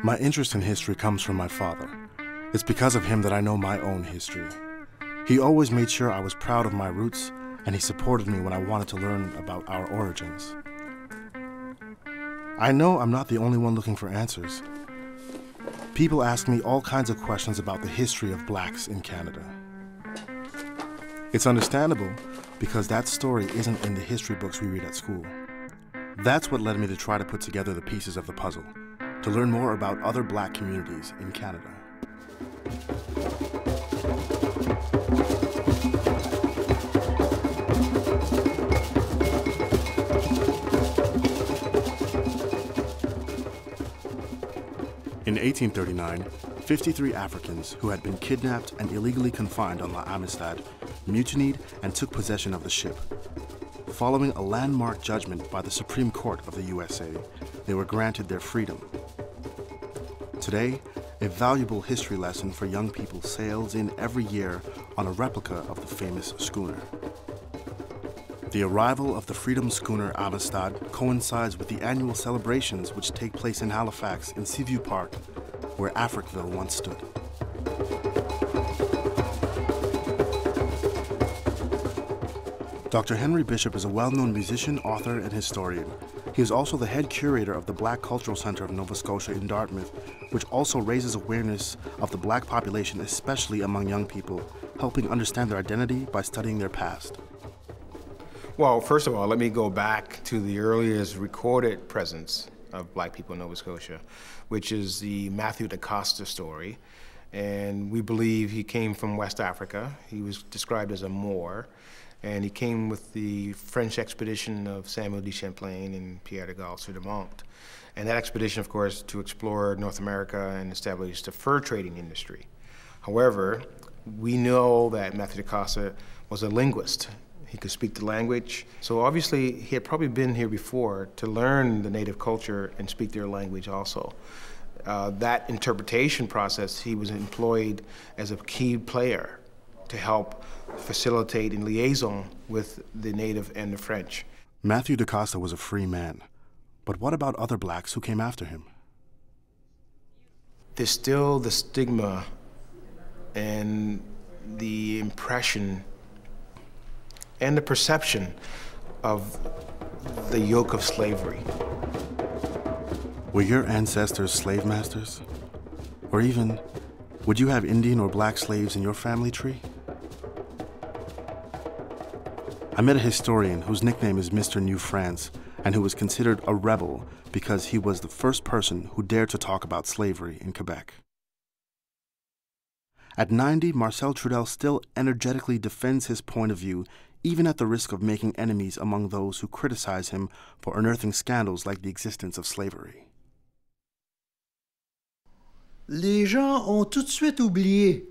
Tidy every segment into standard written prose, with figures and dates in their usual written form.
My interest in history comes from my father. It's because of him that I know my own history. He always made sure I was proud of my roots, and he supported me when I wanted to learn about our origins. I know I'm not the only one looking for answers. People ask me all kinds of questions about the history of blacks in Canada. It's understandable because that story isn't in the history books we read at school. That's what led me to try to put together the pieces of the puzzle, to learn more about other black communities in Canada. In 1839, 53 Africans who had been kidnapped and illegally confined on La Amistad mutinied and took possession of the ship. Following a landmark judgment by the Supreme Court of the USA, they were granted their freedom. Today, a valuable history lesson for young people sails in every year on a replica of the famous schooner. The arrival of the Freedom Schooner Amistad coincides with the annual celebrations which take place in Halifax in Seaview Park, where Africville once stood. Dr. Henry Bishop is a well-known musician, author, and historian. He is also the head curator of the Black Cultural Center of Nova Scotia in Dartmouth, which also raises awareness of the black population, especially among young people, helping understand their identity by studying their past. Well, first of all, let me go back to the earliest recorded presence of black people in Nova Scotia, which is the Matthew DaCosta story. And we believe he came from West Africa. He was described as a Moor. And he came with the French expedition of Samuel de Champlain and Pierre de Gaulle sur de Monte. And that expedition, of course, to explore North America and establish the fur trading industry. However, we know that Matthew DaCosta was a linguist. He could speak the language. So obviously, he had probably been here before to learn the native culture and speak their language also. That interpretation process, he was employed as a key player to help facilitate in liaison with the native and the French. Matthew DaCosta was a free man, but what about other blacks who came after him? There's still the stigma and the impression and the perception of the yoke of slavery. Were your ancestors slave masters? Or even, would you have Indian or black slaves in your family tree? I met a historian whose nickname is Mr. New France, and who was considered a rebel because he was the first person who dared to talk about slavery in Quebec. At 90, Marcel Trudel still energetically defends his point of view, even at the risk of making enemies among those who criticize him for unearthing scandals like the existence of slavery. Les gens ont tout de suite oublié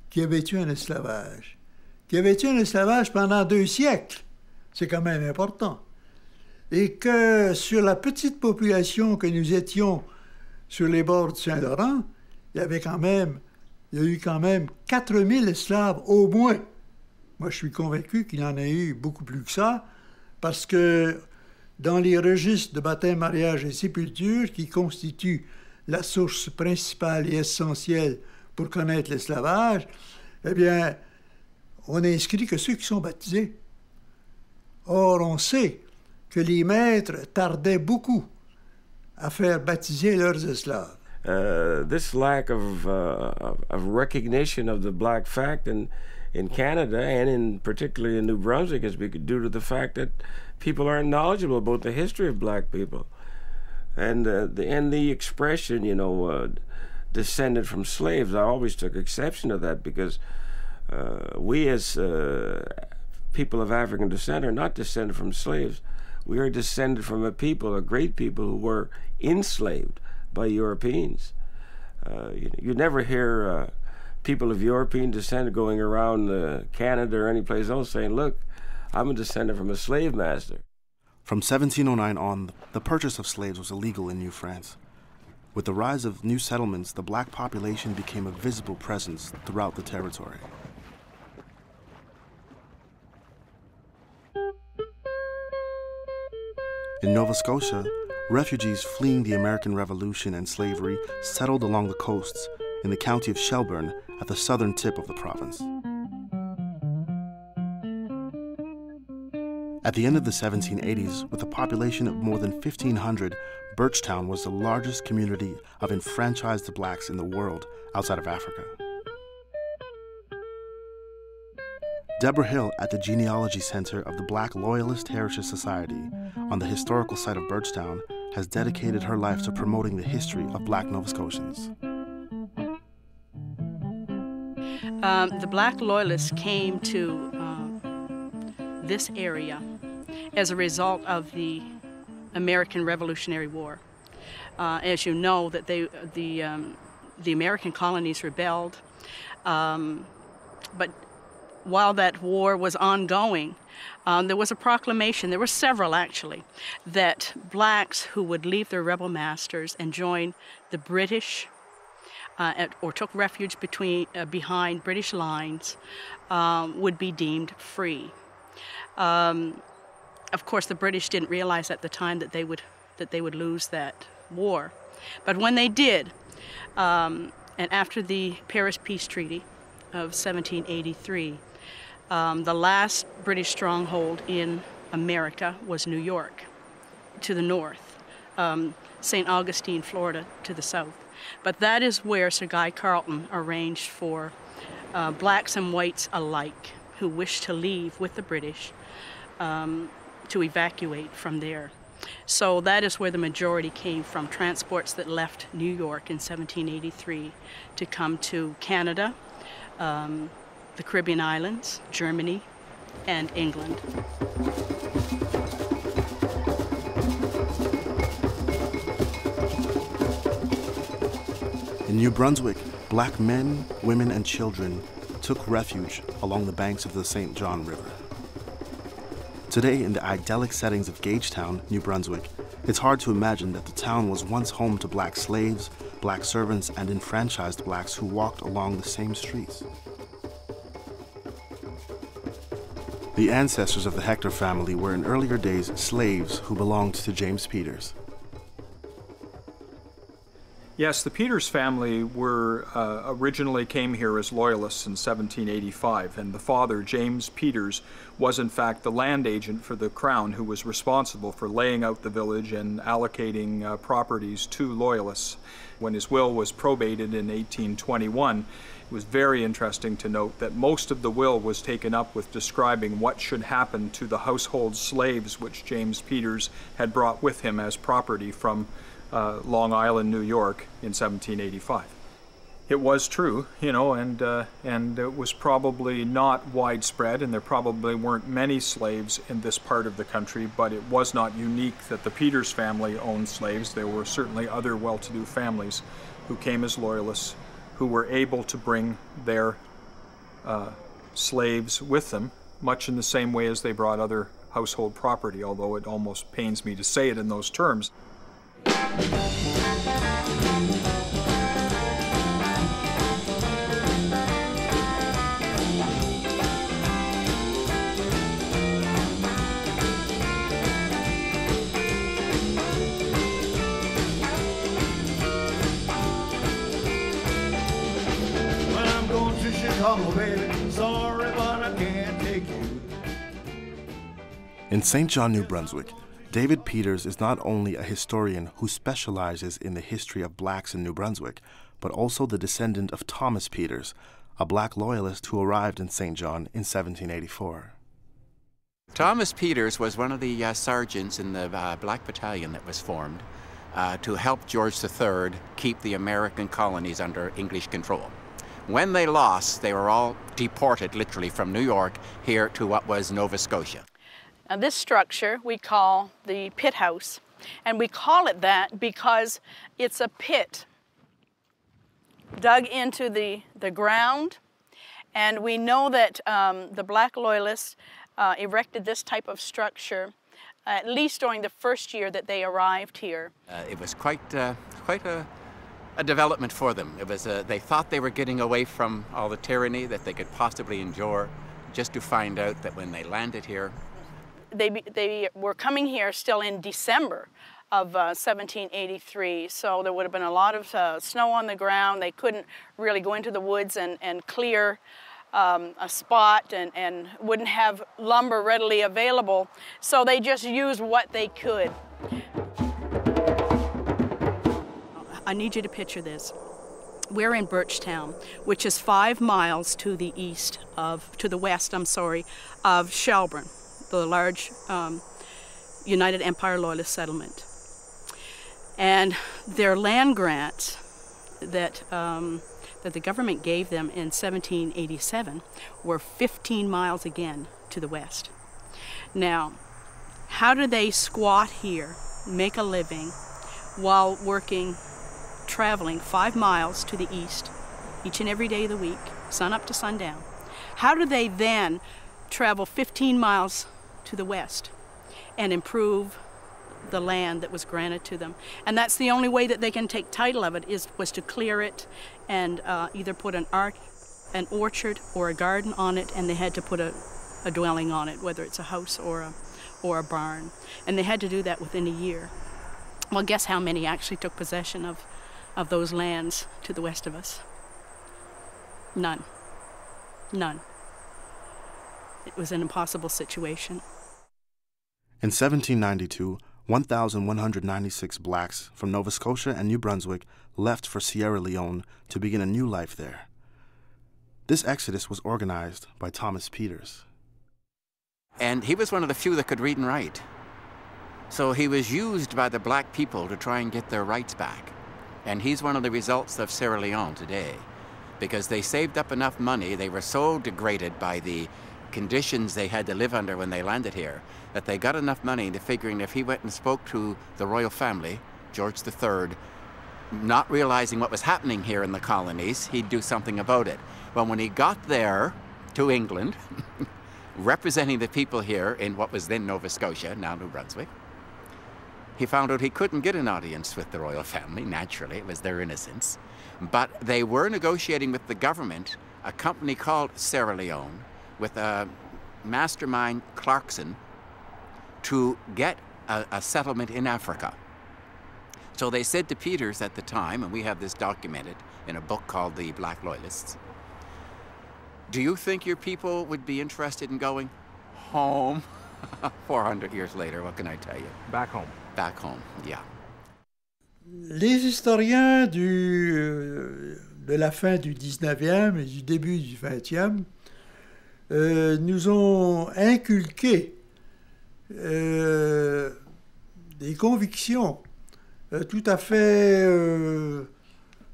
qu'il y avait eu un esclavage. Qu'il y avait eu un esclavage pendant 2 siècles, c'est quand même important. Et que sur la petite population que nous étions sur les bords du Saint-Laurent, il y a eu quand même 4000 esclaves au moins. Moi, je suis convaincu qu'il y en a eu beaucoup plus que ça, parce que dans les registres de baptême, mariage et sépulture, qui constituent la source principale et essentielle pour connaître l'esclavage, eh bien, on inscrit que ceux qui sont baptisés. Or, on sait que les maîtres tardaient beaucoup à faire baptiser leurs esclaves. This lack of recognition of the black fact in Canada and particularly in New Brunswick is due to the fact that people aren't knowledgeable about the history of black people. And the expression, you know, descended from slaves, I always took exception to that because we as people of African descent are not descended from slaves. We are descended from a people, a great people who were enslaved by Europeans. You never hear people of European descent going around Canada or any place else saying, look, I'm a descendant from a slave master. From 1709 on, the purchase of slaves was illegal in New France. With the rise of new settlements, the black population became a visible presence throughout the territory. In Nova Scotia, refugees fleeing the American Revolution and slavery settled along the coasts in the county of Shelburne at the southern tip of the province. At the end of the 1780s, with a population of more than 1,500, Birchtown was the largest community of enfranchised blacks in the world outside of Africa. Deborah Hill at the Genealogy Center of the Black Loyalist Heritage Society on the historical site of Birchtown has dedicated her life to promoting the history of Black Nova Scotians. The Black Loyalists came to this area as a result of the American Revolutionary War. As you know, that the American colonies rebelled, but while that war was ongoing, there was a proclamation, there were several actually, that blacks who would leave their rebel masters and join the British or took refuge behind British lines would be deemed free. Of course, the British didn't realize at the time that they would lose that war, but when they did, and after the Paris Peace Treaty of 1783, the last British stronghold in America was New York to the north, St. Augustine, Florida to the south. But that is where Sir Guy Carleton arranged for blacks and whites alike who wished to leave with the British to evacuate from there. So that is where the majority came from, transports that left New York in 1783 to come to Canada, the Caribbean islands, Germany, and England. In New Brunswick, black men, women, and children took refuge along the banks of the St. John River. Today, in the idyllic settings of Gagetown, New Brunswick, it's hard to imagine that the town was once home to black slaves, black servants, and enfranchised blacks who walked along the same streets. The ancestors of the Hector family were in earlier days slaves who belonged to James Peters. Yes, the Peters family originally came here as loyalists in 1785, and the father, James Peters, was in fact the land agent for the Crown who was responsible for laying out the village and allocating properties to loyalists. When his will was probated in 1821, it was very interesting to note that most of the will was taken up with describing what should happen to the household slaves which James Peters had brought with him as property from Long Island, New York in 1785. It was true, you know, and it was probably not widespread, and there probably weren't many slaves in this part of the country, but it was not unique that the Peters family owned slaves. There were certainly other well-to-do families who came as loyalists who were able to bring their slaves with them, much in the same way as they brought other household property, although it almost pains me to say it in those terms. Sorry, but I can't take you. In St. John, New Brunswick, David Peters is not only a historian who specializes in the history of blacks in New Brunswick, but also the descendant of Thomas Peters, a black loyalist who arrived in St. John in 1784. Thomas Peters was one of the sergeants in the black battalion that was formed to help George III keep the American colonies under English control. When they lost, they were all deported literally from New York here to what was Nova Scotia. Now this structure we call the pit house, and we call it that because it's a pit dug into the ground, and we know that the black loyalists erected this type of structure at least during the first year that they arrived here. It was quite a development for them. It was they thought they were getting away from all the tyranny that they could possibly endure, just to find out that when they landed here, they were coming here still in December of 1783. So there would have been a lot of snow on the ground. They couldn't really go into the woods and clear a spot and wouldn't have lumber readily available. So they just used what they could. I need you to picture this. We're in Birchtown, which is 5 miles to the west, of Shelburne, the large United Empire Loyalist settlement. And their land grants that the government gave them in 1787 were 15 miles again to the west. Now, how do they squat here, make a living, while traveling 5 miles to the east each and every day of the week, sun up to sundown? How do they then travel 15 miles to the west and improve the land that was granted to them? And that's the only way that they can take title of it was to clear it and either put an orchard or a garden on it, and they had to put a dwelling on it, whether it's a house or a barn. And they had to do that within a year. Well, guess how many actually took possession of those lands to the west of us? None. None. It was an impossible situation. In 1792, 1,196 blacks from Nova Scotia and New Brunswick left for Sierra Leone to begin a new life there. This exodus was organized by Thomas Peters. And he was one of the few that could read and write. So he was used by the black people to try and get their rights back. And he's one of the results of Sierra Leone today, because they saved up enough money. They were so degraded by the conditions they had to live under when they landed here that they got enough money to figuring if he went and spoke to the royal family, George III, not realizing what was happening here in the colonies, he'd do something about it. Well, when he got there to England, representing the people here in what was then Nova Scotia, now New Brunswick, he found out he couldn't get an audience with the royal family. Naturally, it was their innocence. But they were negotiating with the government, a company called Sierra Leone, with a mastermind, Clarkson, to get a settlement in Africa. So they said to Peters at the time, and we have this documented in a book called The Black Loyalists, do you think your people would be interested in going home? 400 years later, what can I tell you? Back home. Back home, yeah. Les historiens de la fin du 19e et du début du 20e nous ont inculqué des convictions tout à fait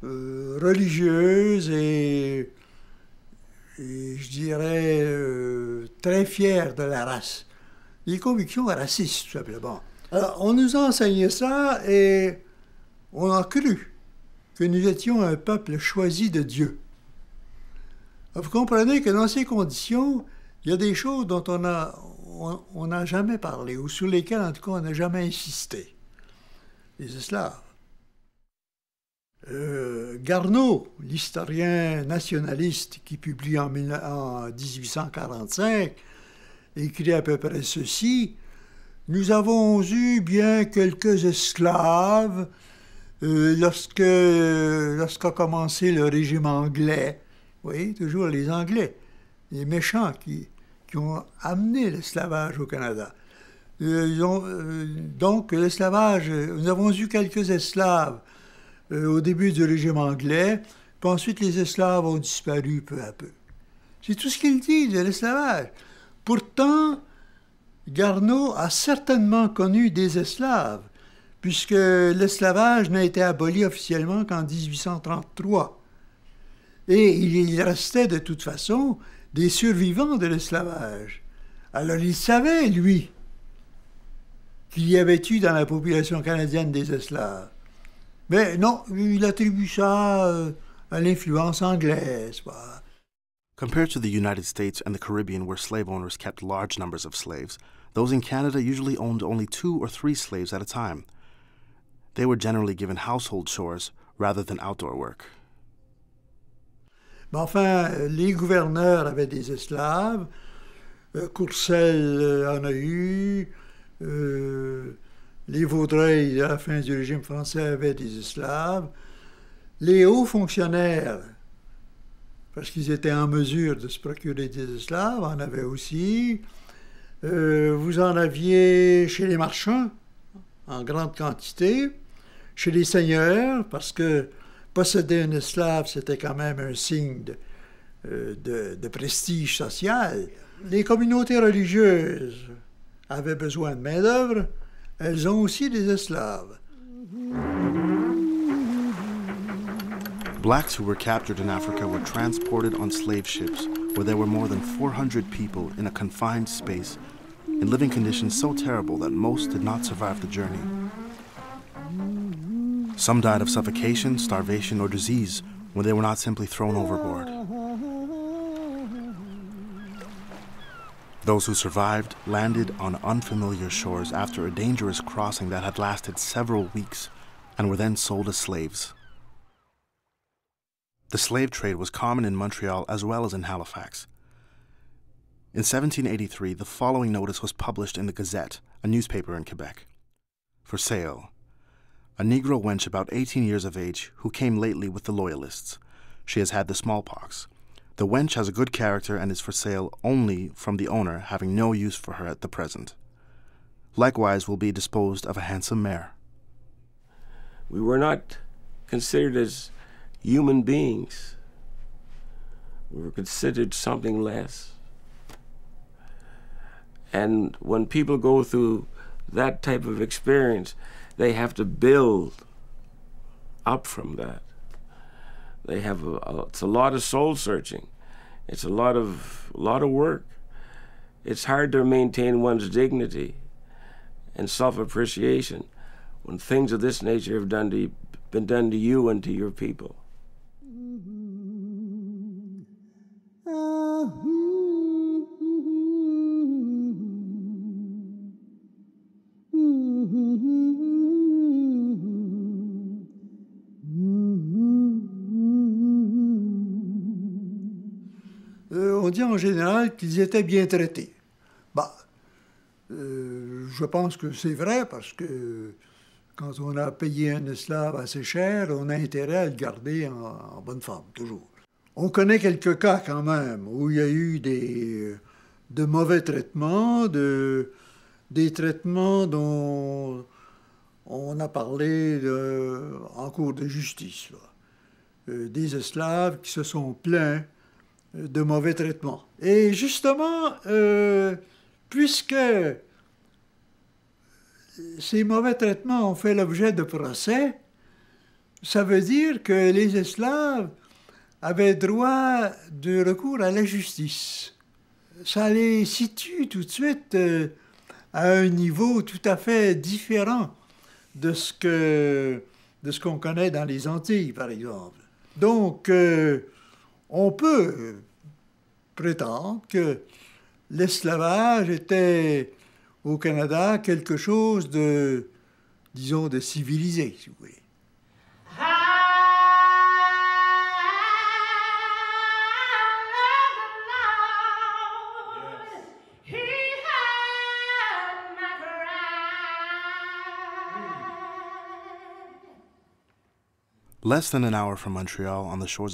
religieuses et je dirais très fières de la race. Des convictions racistes, tout simplement. Alors, on nous a enseigné ça et on a cru que nous étions un peuple choisi de Dieu. Alors, vous comprenez que dans ces conditions, il y a des choses dont on n'a jamais parlé, ou sur lesquelles, en tout cas, on n'a jamais insisté. Les esclaves. Garneau, l'historien nationaliste qui publie en 1845, écrit à peu près ceci: nous avons eu bien quelques esclaves lorsqu'a commencé le régime anglais. Vous voyez, toujours les Anglais, les méchants qui ont amené l'esclavage au Canada. Donc, l'esclavage, nous avons eu quelques esclaves au début du régime anglais, puis ensuite les esclaves ont disparu peu à peu. C'est tout ce qu'il dit de l'esclavage. Pourtant, Garneau a certainement connu des esclaves, puisque l'esclavage n'a été aboli officiellement qu'en 1833. Et il restait de toute façon des survivants de l'esclavage. Alors il savait, lui, qu'il y avait eu dans la population canadienne des esclaves. Mais non, il attribue ça à l'influence anglaise. Compared to the United States and the Caribbean, where slave owners kept large numbers of slaves, those in Canada usually owned only 2 or 3 slaves at a time. They were generally given household chores rather than outdoor work. Mais enfin, les gouverneurs avaient des esclaves. Courcelles en a eu. Les Vaudreuil, à la fin du régime français, avaient des esclaves. Les hauts fonctionnaires, parce qu'ils étaient en mesure de se procurer des esclaves, en avaient aussi. Vous en aviez chez les marchands, en grande quantité, chez les seigneurs, parce que posséder un esclave, c'était quand même un signe de prestige social. Les communautés religieuses avaient besoin de main-d'œuvre, elles ont aussi des esclaves. Blacks who were captured in Africa were transported on slave ships where there were more than 400 people in a confined space in living conditions so terrible that most did not survive the journey. Some died of suffocation, starvation, or disease when they were not simply thrown overboard. Those who survived landed on unfamiliar shores after a dangerous crossing that had lasted several weeks and were then sold as slaves. The slave trade was common in Montreal as well as in Halifax. In 1783, the following notice was published in the Gazette, a newspaper in Quebec. For sale, a Negro wench about 18 years of age who came lately with the Loyalists. She has had the smallpox. The wench has a good character and is for sale only from the owner having no use for her at the present. Likewise will be disposed of a handsome mare. We were not considered as human beings. We were considered something less. And when people go through that type of experience, they have to build up from that. They have it's a lot of soul searching. It's a lot of work. It's hard to maintain one's dignity and self-appreciation when things of this nature have been done to you and to your people. On dit en général qu'ils étaient bien traités. Je pense que c'est vrai parce que quand on a payé un esclave assez cher, on a intérêt à le garder en bonne forme, toujours. On connaît quelques cas quand même où il y a eu de mauvais traitements, des traitements dont on a parlé en cours de justice. Des esclaves qui se sont plaints de mauvais traitements. Et justement, puisque ces mauvais traitements ont fait l'objet de procès, ça veut dire que les esclaves avaient droit de recours à la justice. Ça les situe tout de suite à un niveau tout à fait différent de ce qu'on connaît dans les Antilles, par exemple. Donc, on peut prétendre que l'esclavage était au Canada quelque chose de, disons, de civilisé, si vous voulez. Less than an hour from Montreal on the shores of